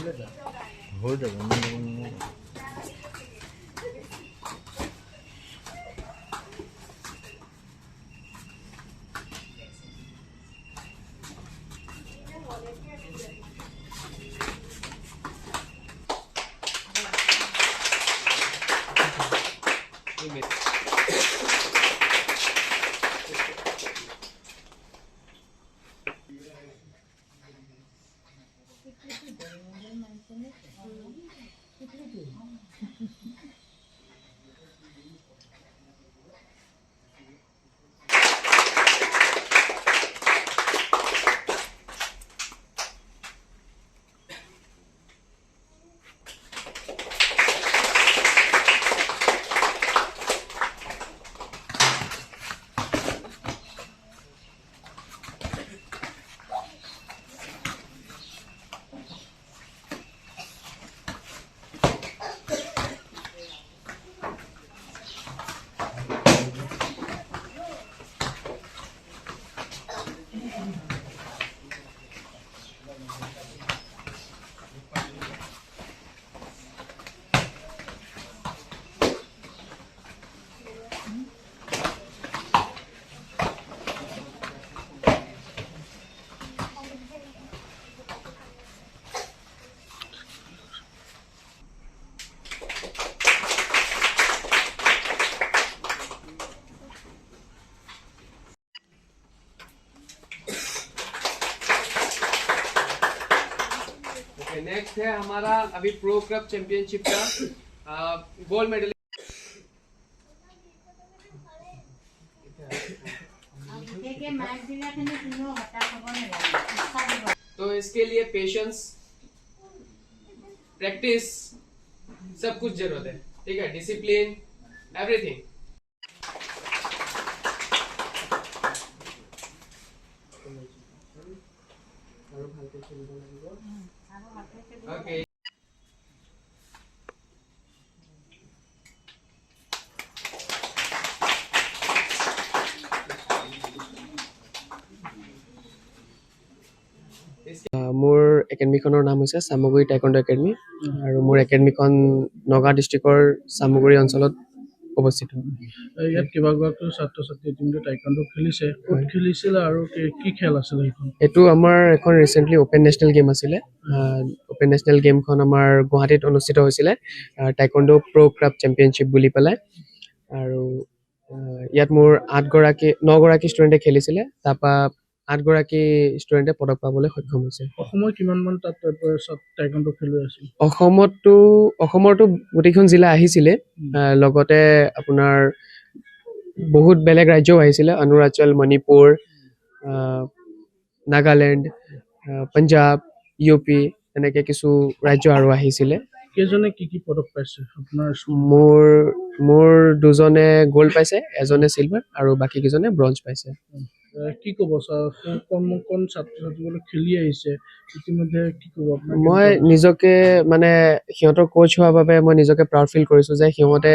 हो जाएगा नेक्स्ट है हमारा अभी प्रो क्लब चैंपियनशिप का गोल्ड मेडल। तो इसके लिए पेशेंस, प्रैक्टिस, सब कुछ जरूरत है, ठीक है, डिसिप्लिन, एवरीथिंग। ओके মোৰ একাডেমিখনৰ নাম হৈছে চামগুৰি টাইকোণ্ডো একাডেমি আৰু মোৰ একাডেমিখন নগাঁও ডিষ্ট্ৰিক্টৰ চামগুৰি অঞ্চলত অৱস্থিত। ইয়াত কেইবাগৰাকীও ছাত্ৰ ছাত্ৰী ইতিমধ্যে টাইকোণ্ডো খেলিছে, ক'ত খেলিছিলে আৰু কি খেল আছিলে এইখন? এইটো আমাৰ এখন ৰিচেণ্টলি অপেন নেশ্যনেল গেম আছিলে। অপেন নেশ্যনেল গেমখন আমাৰ গুৱাহাটীত অনুষ্ঠিত হৈছিলে, টাইকোণ্ডো প্ৰ' ক্লাব চেম্পিয়নশ্বিপ বুলি পেলাই। আৰু ইয়াত মোৰ 9গৰাকী ষ্টুডেণ্টে খেলিছিলে, তাৰপৰা 8গৰাকী ষ্টুডেণ্টে পদক পাবলৈ সক্ষম হৈছে। অসমৰ কিমানমান তাত টাইকোণ্ডো খেলুৱৈ আছিল? অসমৰতো গোটেইখন জিলা আহিছিলে, লগতে আপোনাৰ বহুত বেলেগ ৰাজ্যও আহিছিলে, অৰুণাচল, মণিপুৰ, নাগালেণ্ড, পঞ্জাৱ, UP, এনেকৈ কিছু ৰাজ্য আৰু আহিছিলে। কেইজনে কি পদক পাইছে আপোনাৰ? মোৰ 2জনে গ'ল্ড পাইছে, এজনে চিলভাৰ আৰু বাকী কেইজনে ব্ৰঞ্জ পাইছে। কি ক'ব কোন ছাত্ৰ ছাত্ৰীসকলে খেলি আহিছে ইতিমধ্যে, কি ক'ব আপোনাৰ? মই নিজকে মানে সিহঁতৰ কোচ হোৱাৰ বাবে মই নিজকে প্ৰাউড ফিল কৰিছোঁ যে সিহঁতে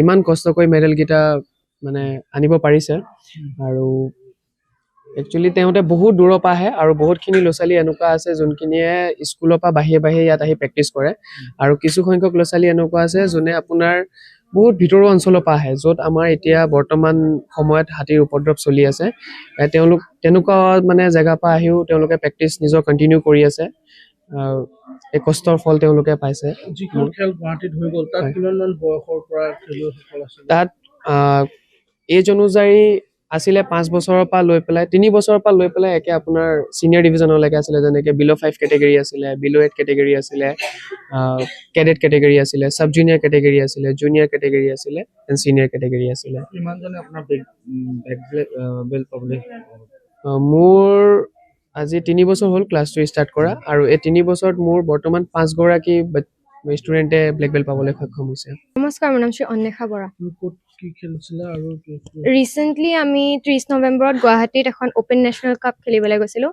ইমান কষ্ট কৰি মেডেলকেইটা মানে আনিব পাৰিছে। আৰু একচুৱেলি তেওঁতে বহুত দূৰৰ পৰা আহে আৰু বহুতখিনি ল'ৰা ছোৱালী এনেকুৱা আছে যোনখিনিয়ে স্কুলৰ পৰা বাহিৰে বাহিৰে ইয়াত আহি প্ৰেক্টিচ কৰে, আৰু কিছু সংখ্যক ল'ৰা ছোৱালী এনেকুৱা আছে যোনে আপোনাৰ বহুত ভিতৰুৱা অঞ্চলৰ পৰা আহে, য'ত আমাৰ এতিয়া বৰ্তমান সময়ত হাতীৰ উপদ্ৰৱ চলি আছে। তেওঁলোক তেনেকুৱা মানে জেগাৰ পৰা আহিও তেওঁলোকে প্ৰেক্টিচ নিজৰ কণ্টিনিউ কৰি আছে। এই কষ্টৰ ফল তেওঁলোকে পাইছে। যিখন খেল গুৱাহাটীত হৈ গ'ল, তাত কিমানমান বয়সৰ পৰা খেলুৱৈসকল আছিল? তাত এজ অনুযায়ী আছিলে 5 বছৰৰ পৰা লৈ পেলাই 3 বছৰৰ পৰা লৈ পেলাই একে আপোনাৰ চিনিয়ৰ ডিভিজনলৈকে আছিলে, যেনেকৈ বিল' 5 কেটেগৰী আছিলে, বিল' 8 কেটেগৰী আছিলে, কেডেট কেটেগৰী আছিলে, চাব জুনিয়ৰ কেটেগৰী আছিলে, জুনিয়ৰ কেটেগৰী আছিলে, এণ্ড চিনিয়ৰ কেটেগৰী আছিলে। কিমানজনে আপোনাৰ বেল্ট পাবলৈ? মোৰ আজি 3 বছৰ হ'ল ক্লাছটো ষ্টাৰ্ট কৰা, আৰু এই 3 বছৰত মোৰ বৰ্তমান 5গৰাকী ষ্টুডেণ্টে ব্লেক বেল্ট পাবলৈ সক্ষম হৈছে। নমস্কাৰ, মোৰ নাম শ্ৰী অন্বেষা বৰা। কি খেলিছিলে আৰু ৰিচেণ্টলি আমি 30 নৱেম্বৰত গুৱাহাটীত এখন অপেন নেশ্যনেল কাপ খেলিবলৈ গৈছিলোঁ,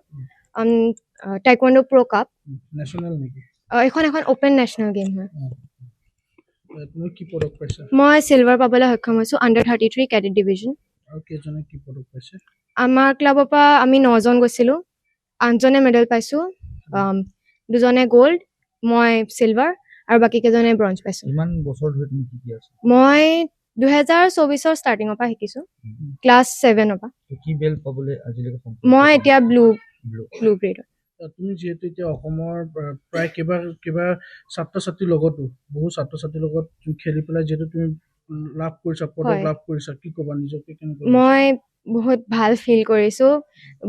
টাইকোণ্ডো প্ৰ' কাপ। নেশ্যনেল নেকি? এখন অপেন নেশ্যনেল গেম হয়। তুমি কি পদক পাইছা? মই চিলভাৰ পাবলৈ সক্ষম হৈছোঁ, আণ্ডাৰ 33 কেডেট ডিভিজন। আৰু কেইজনে কি পদক পাইছে? আমাৰ ক্লাবৰ পৰা আমি 9জন গৈছিলোঁ, 8জনে মেডেল পাইছোঁ, 2জনে গ'ল্ড, মই চিলভাৰ আৰু বাকী কেইজনে ব্ৰঞ্জ পাইছোঁ। ইমান বছৰ ধৰি তুমি শিকি আছা মই 2024 ষ্টাৰ্টিঙৰ পৰা শিকিছোঁ, ক্লাছ 7ৰ পৰা। তো কি বেল্ট পাবলৈ আজিলৈকে সম্ভৱ মই এতিয়া ব্লু Blue। গ্ৰেডৰ। তুমি যিহেতু এতিয়া অসমৰ প্ৰায় কিবা ছাত্ৰ ছাত্ৰীৰ লগতো বহু ছাত্ৰ ছাত্ৰীৰ লগত তুমি খেলি পেলাই যিহেতু তুমি লাভ কৰিছা, পদক হয়। লাভ কৰিছা, কি ক'বা নিজকে কেনেকুৱা মই বহুত ভাল ফিল কৰিছোঁ,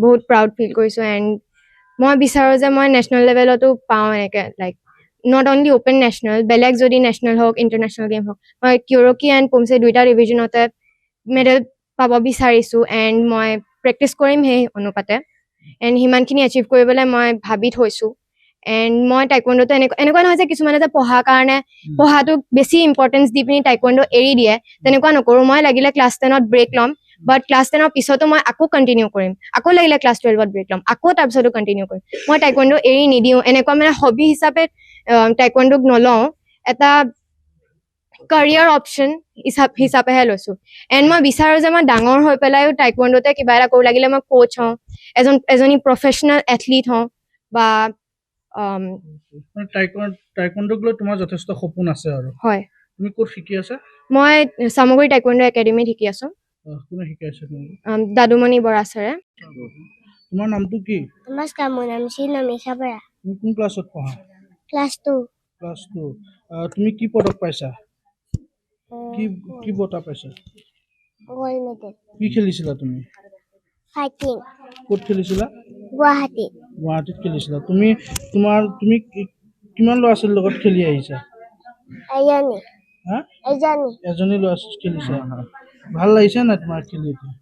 বহুত প্ৰাউড ফিল কৰিছোঁ এণ্ড মই বিচাৰোঁ যে মই নেশ্যনেল লেভেলতো পাওঁ এনেকৈ like not only open national, বেলেগ যদি নেশ্যনেল হওক ইণ্টাৰনেশ্যনেল গেম হওক, মই কিউৰকি এণ্ড পুমছে দুইটা ডিভিজনতে মেডেল পাব বিচাৰিছোঁ এণ্ড মই প্ৰেক্টিচ কৰিম সেই অনুপাতে এণ্ড সিমানখিনি এচিভ কৰিবলৈ মই ভাবি থৈছোঁ। এণ্ড মই টাইকোৱাণ্ডোটো এনেকুৱা নহয় যে কিছুমানে যে পঢ়াৰ কাৰণে পঢ়াটোক বেছি ইম্পৰ্টেঞ্চ দি পিনি টাইকোৱাণ্ডো এৰি দিয়ে, তেনেকুৱা নকৰোঁ। মই লাগিলে ক্লাছ 10ত ব্ৰেক ল'ম, বাট ক্লাছ 10ৰ পিছতো মই আকৌ কণ্টিনিউ কৰিম, আকৌ লাগিলে ক্লাছ 12ত ব্ৰেক ল'ম, আকৌ তাৰপিছতো কণ্টিনিউ কৰিম। মই টাইকোৱাণ্ডো এৰি নিদিওঁ, এনেকুৱা মানে হবি হিচাপে টাইকোৱাণ্ডোক নলওঁ, এটা কাৰিয়াৰ অপশ্যন হিচাপেহে লৈছোঁ। এণ্ড মই বিচাৰোঁ যে মই ডাঙৰ হৈ পেলাইও টাইকোৱাণ্ডোতে কিবা এটা কৰোঁ, লাগিলে মই কোচ হওঁ, এজনী প্ৰফেচনেল এথলিট হওঁ বা টাইকোৱাণ্ডোক লৈ তোমাৰ যথেষ্ট সপোন আছে আৰু হয়। তুমি ক'ত শিকি আছা? মই চামগুৰি টাইকোৱাণ্ডো একাডেমীত শিকি আছোঁ, কোনে শিকাইছে তুমি? দাদুমণি বৰা ছাৰে। তোমাৰ নামটো কি? নমস্কাৰ, মোৰ নাম শ্ৰী নমিষা বৰা, তুমি কোন ক্লাছত পঢ়া? ক্লাছ 2। ক্লাছ 2। তুমি কি পদক পাইছা? কি বঁটা পাইছা? গ'ল্ড মেডেল, কি খেলিছিলা তুমি? ফাইটিং, ক'ত খেলিছিলা? গুৱাহাটী। গুৱাহাটীত খেলিছিলা। তুমি কিমান ল'ৰা ছোৱালীৰ লগত খেলি আহিছা? এজনী হা? এজনী এজনী ল'ৰা ছোৱালী খেলিছা। ভাল লাগিছে নাই তোমাৰ খেলি এতিয়া?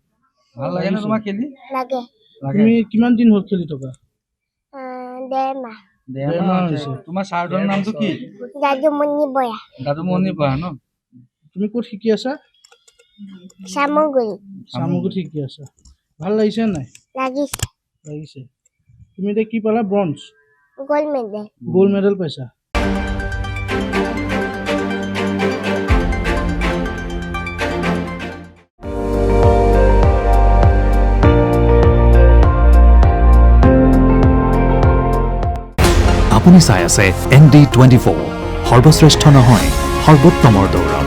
ভাল লাগে না তোমাক খেলি লাগে তুমি কিমান দিন হ'ল খেলি থকা? 1.5 মাহ। দেৰমাহ হৈছে। তোমাৰ ছাৰজনৰ নামটো কি? দাদুমণি বৰা, দাদুমণি বৰা ন? তুমি ক'ত শিকি আছা? চামগুৰি। চামগুৰিত শিকি আছা। ভাল লাগিছে নাই? লাগিছে লাগিছে। তুমি এতিয়া কি পালা? Bronze. Gold medal. Gold medal পাইছা। আপুনি চাই আছে ND24, সৰ্বশ্ৰেষ্ঠ নহয় সৰ্বোত্তমৰ দৌৰ।